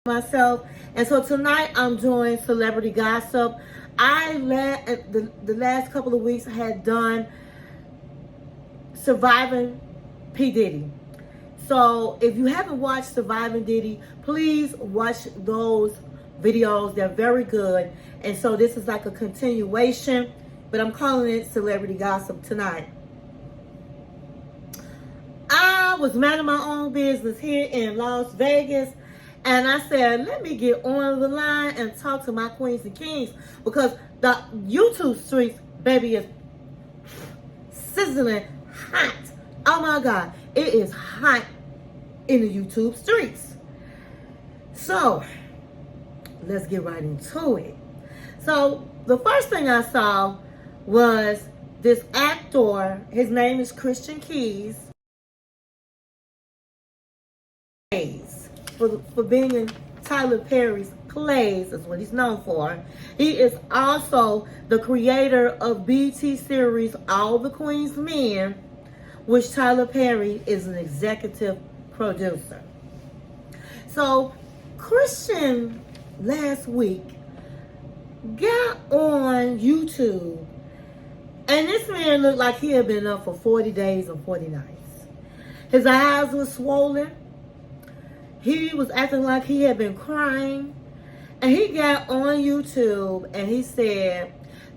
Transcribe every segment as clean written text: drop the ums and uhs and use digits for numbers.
myself. And so tonight I'm doing celebrity gossip. The last couple of weeks I had done Surviving P. Diddy. So if you haven't watched Surviving Diddy, please watch those videos. They're very good. And so this is like a continuation, but I'm calling it celebrity gossip tonight. I was minding my own business here in Las Vegas, and I said, let me get on the line and talk to my queens and kings, because the YouTube streets, baby, is sizzling hot. Oh my God, it is hot in the YouTube streets. So let's get right into it. So the first thing I saw was this actor. His name is Christian Keys. For being in Tyler Perry's plays is what he's known for. He is also the creator of BT series All the Queen's Men, which Tyler Perry is an executive producer. So Christian last week got on YouTube, and this man looked like he had been up for 40 days and 40 nights. His eyes were swollen. He was acting like he had been crying. And he got on YouTube and he said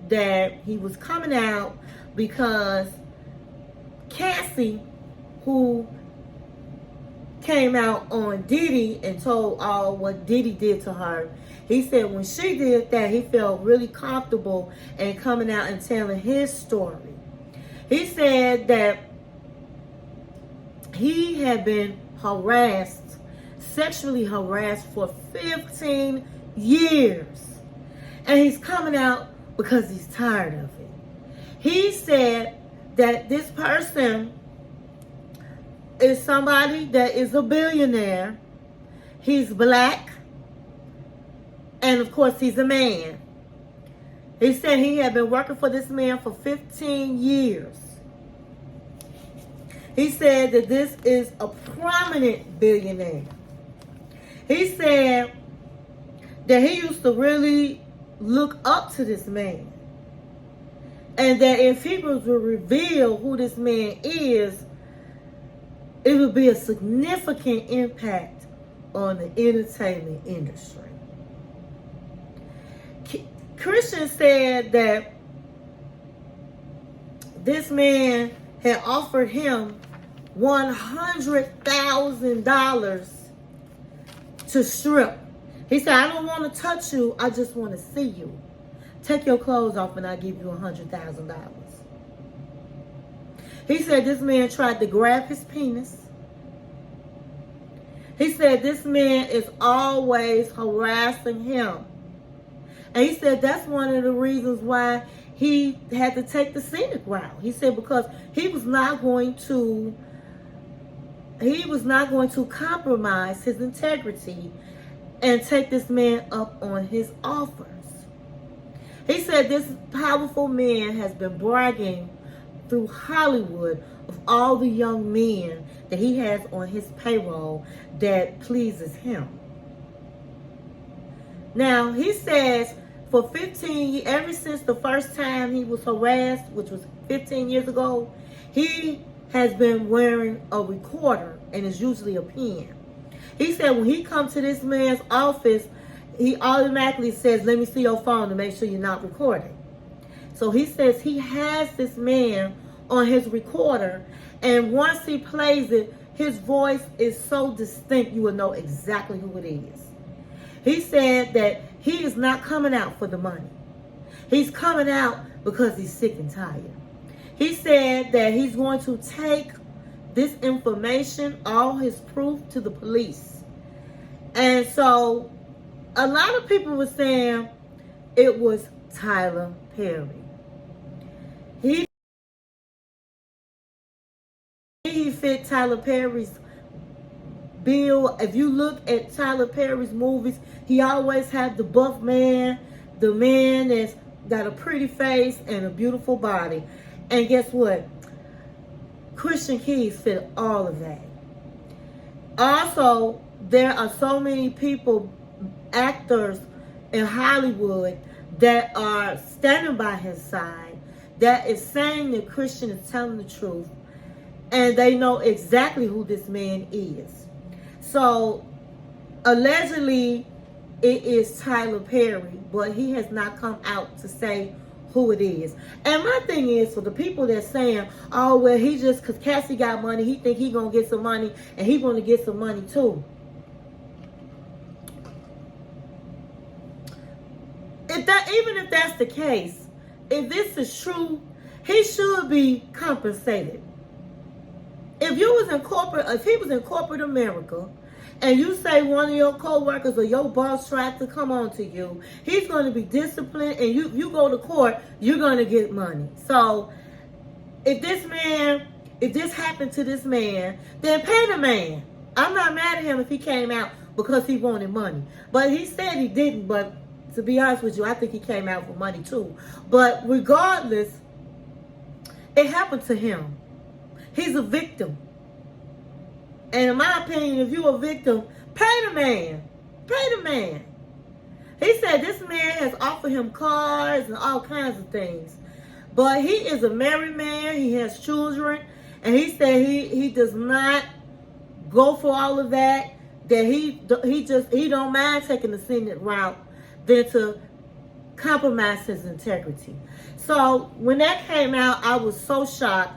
that he was coming out because Cassie, who came out on Diddy and told all what Diddy did to her, he said when she did that, he felt really comfortable in coming out and telling his story. He said that he had been sexually harassed for 15 years. And he's coming out because he's tired of it. He said that this person is somebody that is a billionaire. He's black. And of course, he's a man. He said he had been working for this man for 15 years. He said that this is a prominent billionaire. He said that he used to really look up to this man. And that if he was to reveal who this man is, it would be a significant impact on the entertainment industry. Christian said that this man had offered him $100,000 to strip. He said, I don't want to touch you, I just want to see you. Take your clothes off and I'll give you $100,000. He said this man tried to grab his penis. He said this man is always harassing him. And he said that's one of the reasons why he had to take the scenic route. He said because he was not going to compromise his integrity and take this man up on his offers. He said this powerful man has been bragging through Hollywood of all the young men that he has on his payroll that pleases him. Now, he says for 15 years, ever since the first time he was harassed, which was 15 years ago, he has been wearing a recorder, and it's usually a pen. He said when he comes to this man's office, he automatically says, let me see your phone to make sure you're not recording. So he says he has this man on his recorder, and once he plays it, his voice is so distinct you will know exactly who it is. He said that he is not coming out for the money. He's coming out because he's sick and tired. He said that he's going to take this information, all his proof, to the police. And so a lot of people were saying it was Tyler Perry. He fit Tyler Perry's bill. If you look at Tyler Perry's movies, he always had the buff man, the man that's got a pretty face and a beautiful body. And guess what? Christian Keys fit all of that. Also, there are so many people actors in Hollywood that are standing by his side, that is saying that Christian is telling the truth, and they know exactly who this man is. So allegedly it is Tyler Perry, but he has not come out to say who it is. And my thing is, for the people that's saying, oh, well, he just, because Cassie got money, he think he gonna get some money, and he gonna get some money too. Even if that's the case, if this is true, he should be compensated. If he was in corporate America, and you say one of your co-workers or your boss tried to come on to you, he's going to be disciplined, and you go to court, you're going to get money. So if this happened to this man, then pay the man. I'm not mad at him if he came out because he wanted money. But he said he didn't, but to be honest with you, I think he came out for money too. But regardless, it happened to him. He's a victim. And in my opinion, if you're a victim, pay the man. Pay the man. He said this man has offered him cars and all kinds of things. But he is a married man. He has children. And he said he does not go for all of that. That he don't mind taking the scenic route than to compromise his integrity. So when that came out, I was so shocked.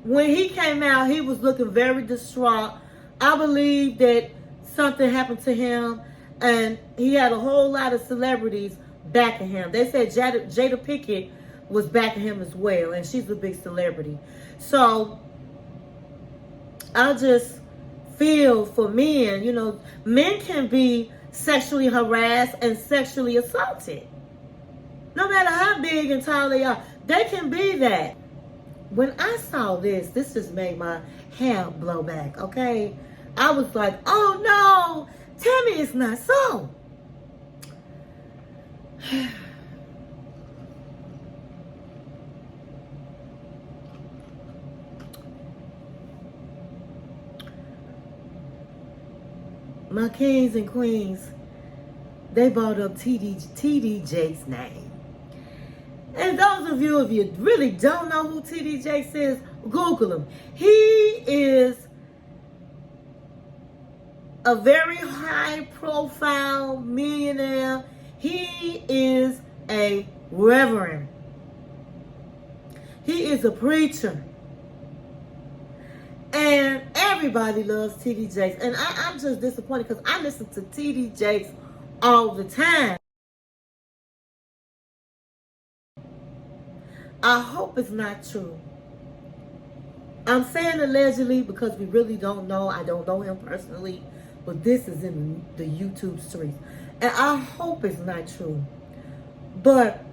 When he came out, he was looking very distraught. I believe that something happened to him, and he had a whole lot of celebrities backing him. They said Jada Pinkett was backing him as well, and she's a big celebrity. So I just feel for men, men can be sexually harassed and sexually assaulted. No matter how big and tall they are, they can be that. When I saw this just made my hair blow back, okay? I was like, oh no, tell me it's not so. My kings and queens, they brought up TD Jakes' name. And those of you, if you really don't know who TD Jakes is, Google him. He is a very high-profile millionaire. He is a reverend. He is a preacher. And everybody loves TD Jakes. And I'm just disappointed because I listen to TD Jakes all the time. I hope it's not true. I'm saying allegedly because we really don't know. I don't know him personally. But this is in the YouTube streets. And I hope it's not true. But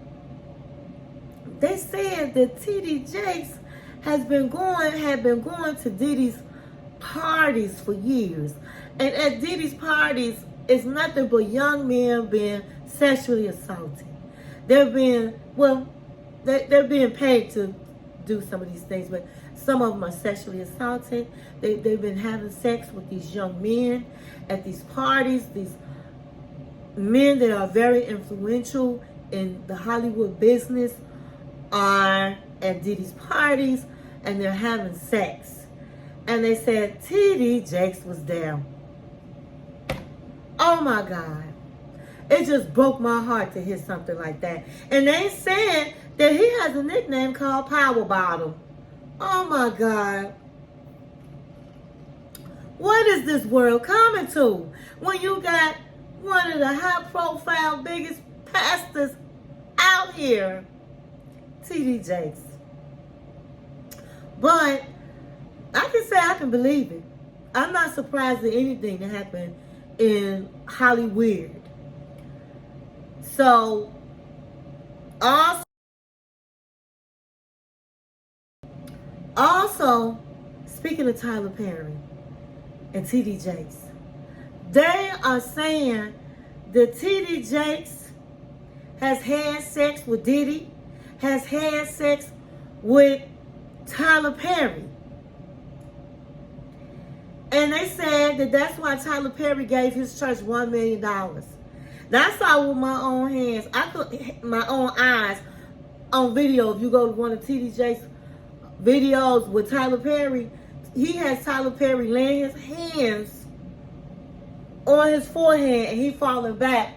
they said that TD Jakes had been going to Diddy's parties for years. And at Diddy's parties, it's nothing but young men being sexually assaulted. They're being paid to do some of these things, but some of them are sexually assaulted. They've been having sex with these young men at these parties, these men that are very influential in the Hollywood business are at Diddy's parties, and they're having sex. And they said TD Jakes was there. Oh my God. It just broke my heart to hear something like that. And they said that he has a nickname called Power Bottom. Oh my God. What is this world coming to? When you got one of the high profile, biggest pastors out here, TD Jakes. But I can say I can believe it. I'm not surprised at anything that happened in Hollywood. So, also, speaking of Tyler Perry and TD Jakes, they are saying that TD Jakes has had sex with Diddy, has had sex with Tyler Perry. And they said that that's why Tyler Perry gave his church $1 million. Now I saw with my own hands, I could my own eyes on video. If you go to one of TD Jakes' videos with Tyler Perry, he has Tyler Perry laying his hands on his forehead and he falling back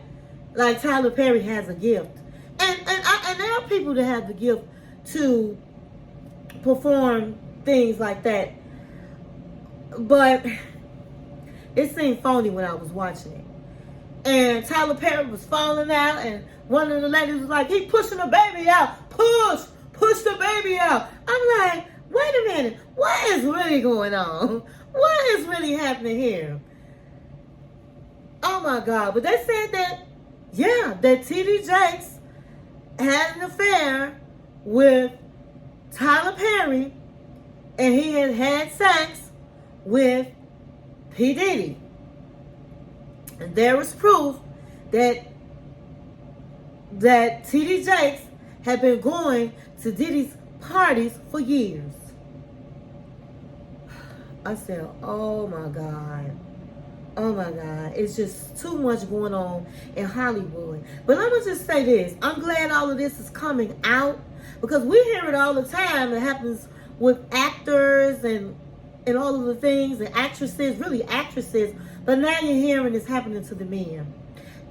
like Tyler Perry has a gift. And there are people that have the gift to perform things like that. But it seemed phony when I was watching it. And Tyler Perry was falling out, and one of the ladies was like, he pushing the baby out. Push the baby out. I'm like, wait a minute. What is really going on? What is really happening here? Oh my God. But they said that, yeah, that TD Jakes had an affair with Tyler Perry, and he had had sex with P. Diddy. And there was proof that TD Jakes had been going to Diddy's parties for years. I said, oh my God. Oh my God. It's just too much going on in Hollywood. But let me just say this. I'm glad all of this is coming out, because we hear it all the time. It happens with actors and all of the things, and actresses, really actresses. But now you're hearing it's happening to the men.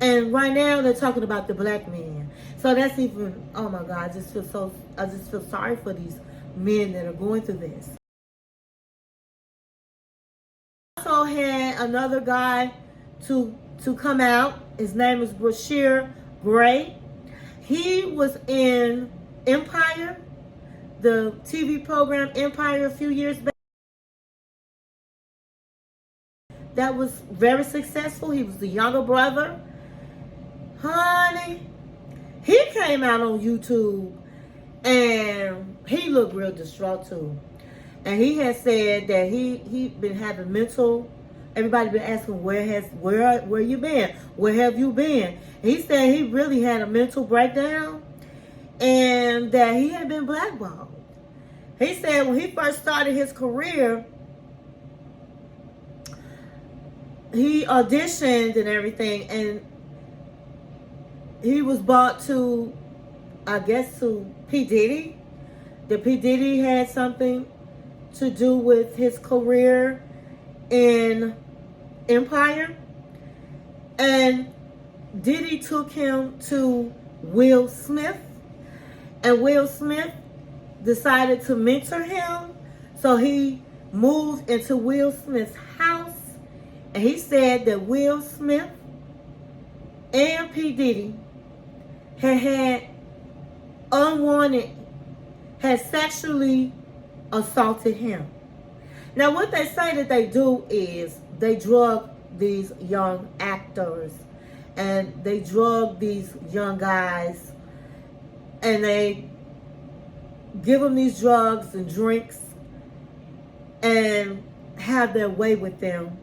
And right now they're talking about the black men. So that's even, oh my God, I just feel sorry for these men that are going through this. Also had another guy to come out. His name is Branden Gray. He was in Empire, the TV program Empire, a few years back. That was very successful. He was the younger brother. Honey, he came out on YouTube and he looked real distraught too. And he had said that he been having mental. Everybody been asking where you been? Where have you been? He said he really had a mental breakdown and that he had been blackballed. He said when he first started his career, he auditioned and everything, and he was brought to, I guess, to P. Diddy. That P. Diddy had something to do with his career in Empire. And Diddy took him to Will Smith. And Will Smith decided to mentor him. So he moved into Will Smith's house. And he said that Will Smith and P. Diddy had sexually assaulted him. Now, what they say that they do is they drug these young actors and they drug these young guys and they give them these drugs and drinks and have their way with them.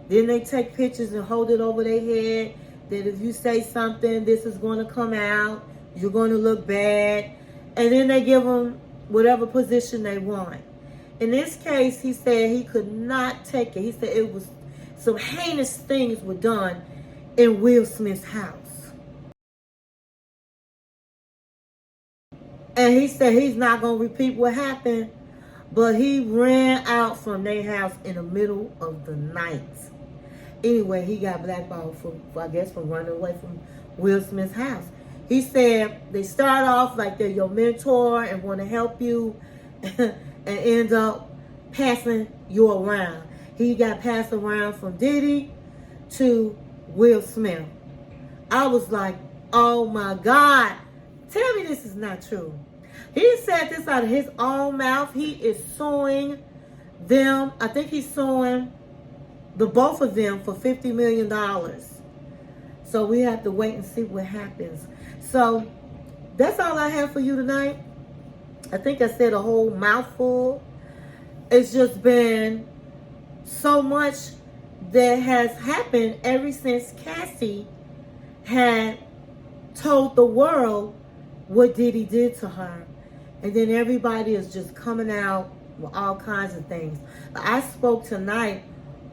Then they take pictures and hold it over their head that if you say something, this is going to come out. You're going to look bad. And then they give them whatever position they want. In this case, he said he could not take it. He said it was some heinous things were done in Will Smith's house. And he said he's not going to repeat what happened, but he ran out from their house in the middle of the night. Anyway, he got blackballed from running away from Will Smith's house. He said they start off like they're your mentor and want to help you and end up passing you around. He got passed around from Diddy to Will Smith. I was like, oh my God, tell me this is not true. He said this out of his own mouth. He is suing them. I think he's suing the both of them for $50 million. So we have to wait and see what happens. So that's all I have for you tonight. I think I said a whole mouthful. It's just been so much that has happened ever since Cassie had told the world what Diddy did to her. And then everybody is just coming out with all kinds of things. I spoke tonight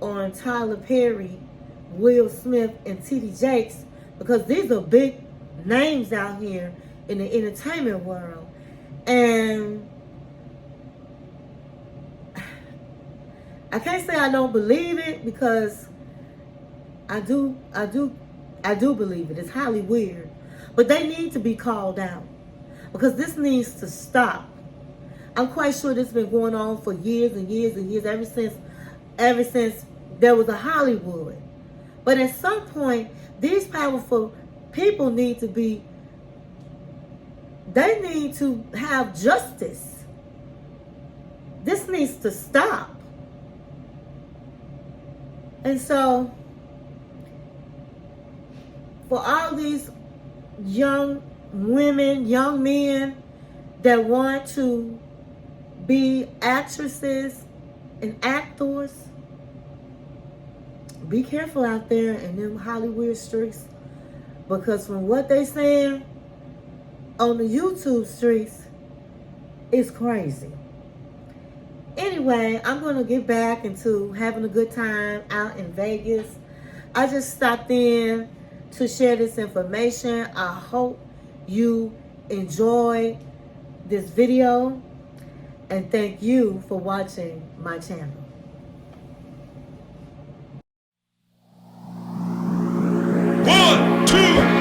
on Tyler Perry, Will Smith, and TD Jakes because these are big names out here in the entertainment world. And I can't say I don't believe it, because I do believe it. It's highly weird. But they need to be called out, because this needs to stop. I'm quite sure this has been going on for years and years and years, ever since there was a Hollywood. But at some point, these powerful people need to have justice. This needs to stop. And so, for all these young women, young men that want to be actresses and actors, be careful out there in them Hollywood streets, because from what they saying on the YouTube streets, it's crazy. Anyway, I'm going to get back into having a good time out in Vegas. I just stopped in to share this information. I hope you enjoyed this video, and thank you for watching my channel. 1, 2